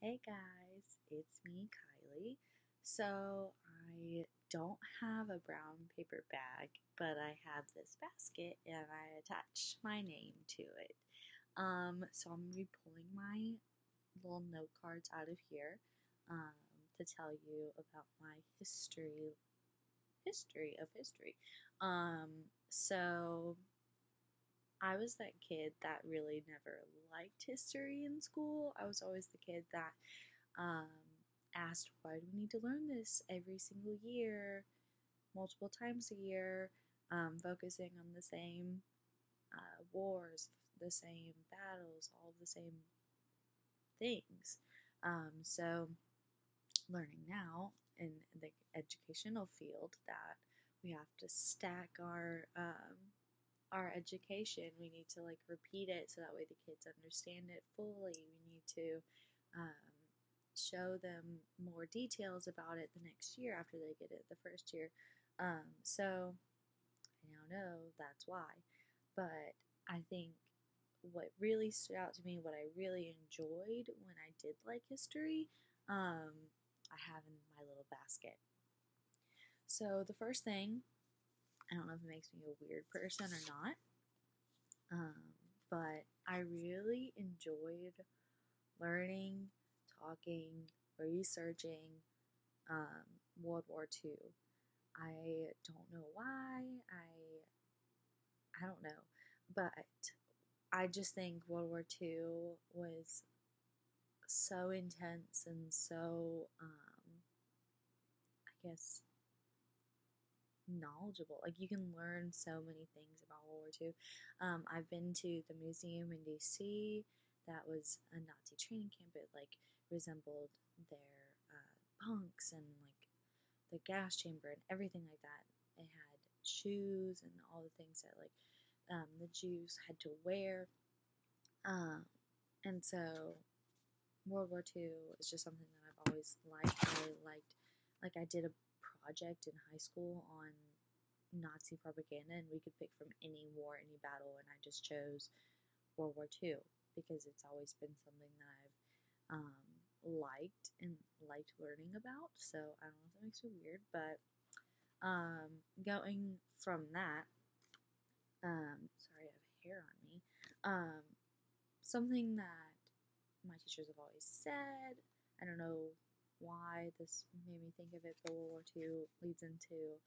Hey guys, it's me, Kylie. So, I don't have a brown paper bag, but I have this basket and I attach my name to it. So I'm gonna be pulling my little note cards out of here um, to tell you about my history of history. Um, so I was that kid that really never liked history in school. I was always the kid that um, asked, why do we need to learn this every single year, multiple times a year, focusing on the same wars, the same battles, all of the same things. So, learning now in the educational field that we have to stack our education. We need to like repeat it so that way the kids understand it fully. We need to um, show them more details about it the next year after they get it the first year. So I now know that's why. But I think what really stood out to me, what I really enjoyed when I did like history, I have in my little basket. So the first thing, I don't know if it makes me a weird person or not, um, but I really enjoyed learning, talking, researching um, World War II. I don't know why. I don't know, but I just think World War II was so intense and so I guess knowledgeable. Like you can learn so many things about World War II. I've been to the museum in DC that was a Nazi training camp. It like resembled their bunks and like the gas chamber and everything like that. It had shoes and all the things that like the Jews had to wear. Um, and so World War II is just something that I've always liked. I liked, like, I did a project in high school on Nazi propaganda, and we could pick from any war, any battle, and I just chose World War II because it's always been something that I've liked and liked learning about. So I don't know if that makes me weird, but going from that, sorry, I have hair on me. Um, something that my teachers have always said. I don't know why this made me think of it, but World War II leads into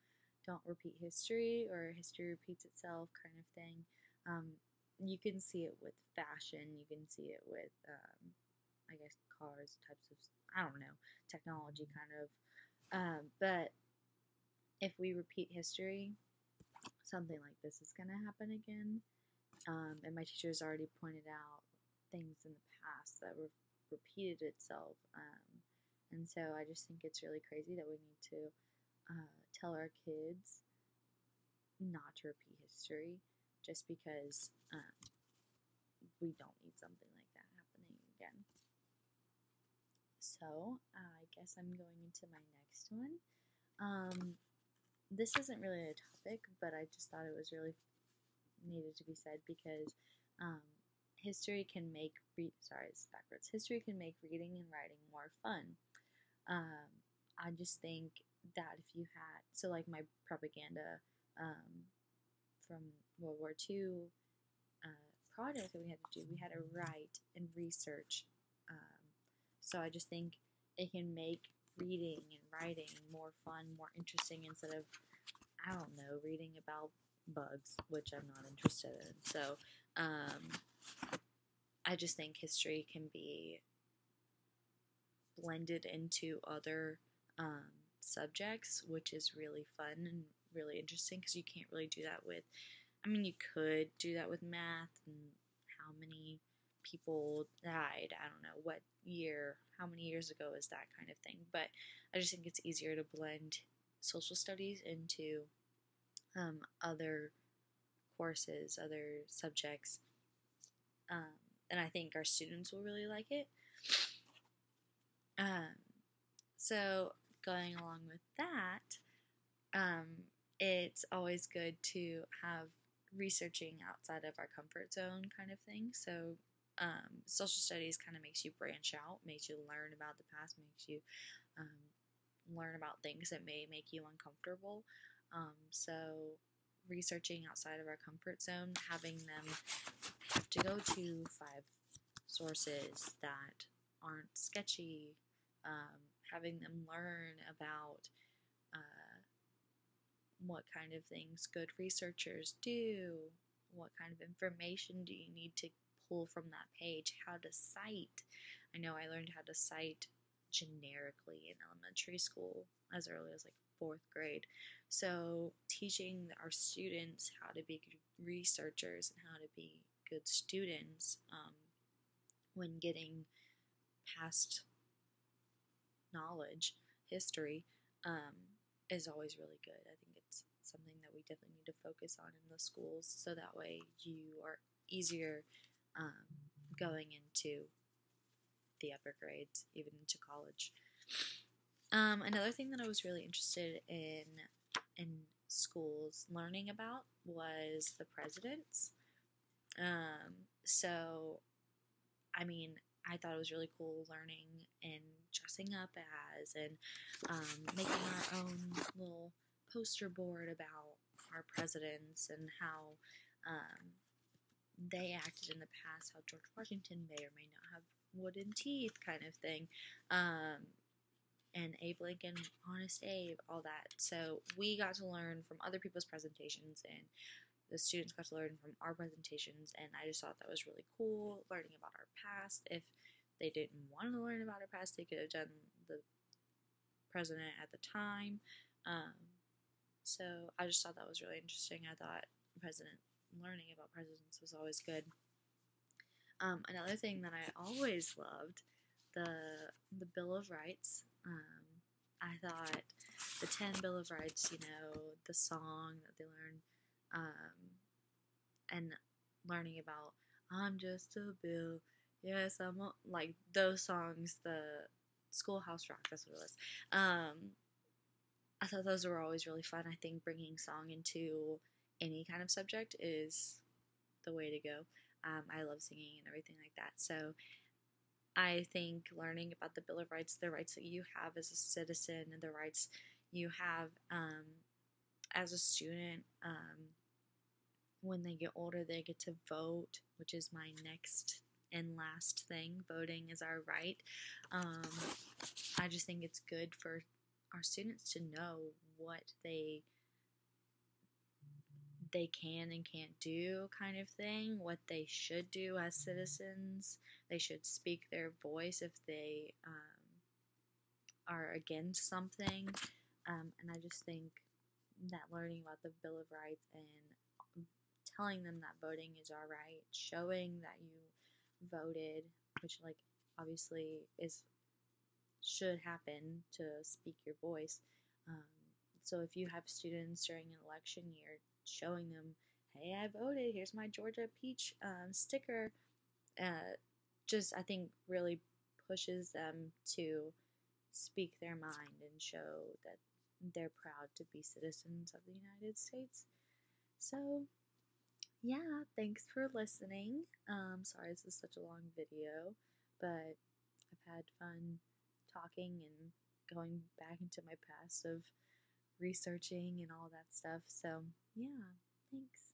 don't repeat history or history repeats itself kind of thing. Um, you can see it with fashion, you can see it with, I guess, cars, types of, I don't know, technology kind of. But if we repeat history, something like this is going to happen again. And my teachers already pointed out things in the past that repeated itself. And so I just think it's really crazy that we need to tell our kids not to repeat history just because we don't need something like that happening again. So I guess I'm going into my next one. This isn't really a topic, but I just thought it was really needed to be said because um, history can make sorry, it's backwards. History can make reading and writing more fun. Um, I just think that if you had like my propaganda from World War II project that we had to do, we had to write and research. Um, so I just think it can make reading and writing more fun, more interesting instead of I don't know, reading about bugs, which I'm not interested in. So I just think history can be blended into other subjects, which is really fun and really interesting because you can't really do that with, I mean, you could do that with math and how many people died. I don't know what year, how many years ago is that kind of thing. But I just think it's easier to blend social studies into other courses, other subjects, and I think our students will really like it. Um, so going along with that, it's always good to have researching outside of our comfort zone kind of thing. So Social studies kind of makes you branch out, makes you learn about the past, makes you um, learn about things that may make you uncomfortable. So, researching outside of our comfort zone, having them have to go to five sources that aren't sketchy, having them learn about uh, what kind of things good researchers do, what kind of information do you need to pull from that page, how to cite. I know I learned how to cite generically in elementary school as early as like fourth grade. So, teaching our students how to be good researchers and how to be good students when getting past knowledge, history, um, is always really good. I think it's something that we definitely need to focus on in the schools so that way you are easier um, going into the upper grades, even into college. Another thing that I was really interested in schools learning about was the presidents. So, I mean, I thought it was really cool learning and dressing up as and making our own little poster board about our presidents and how um, they acted in the past, how George Washington may or may not have wooden teeth, kind of thing. And Abe Lincoln, Honest Abe, all that. So we got to learn from other people's presentations, and the students got to learn from our presentations, and I just thought that was really cool, learning about our past. If they didn't want to learn about our past, they could have done the president at the time. Um, so I just thought that was really interesting. I thought learning about presidents was always good. Another thing that I always loved, the Bill of Rights. I thought the 10 Bill of Rights, the song that they learn, and learning about I'm just a bill, yes, like those songs, the Schoolhouse Rock, that's what it was. I thought those were always really fun. I think bringing song into any kind of subject is the way to go. I love singing and everything like that. So I think learning about the Bill of Rights, the rights that you have as a citizen, and the rights you have as a student, when they get older, they get to vote, which is my next and last thing. Voting is our right. I just think it's good for our students to know what they can and can't do, kind of thing, what they should do as citizens. They should speak their voice if they are against something. And I just think that learning about the Bill of Rights and telling them that voting is all right, showing that you voted, which like obviously should happen to speak your voice. Um, so if you have students during an election year, showing them, hey, I voted. Here's my Georgia Peach sticker. Just I think really pushes them to speak their mind and show that they're proud to be citizens of the United States. So yeah, thanks for listening. Sorry this is such a long video, but I've had fun talking and going back into my past of researching and all that stuff. So, yeah, thanks.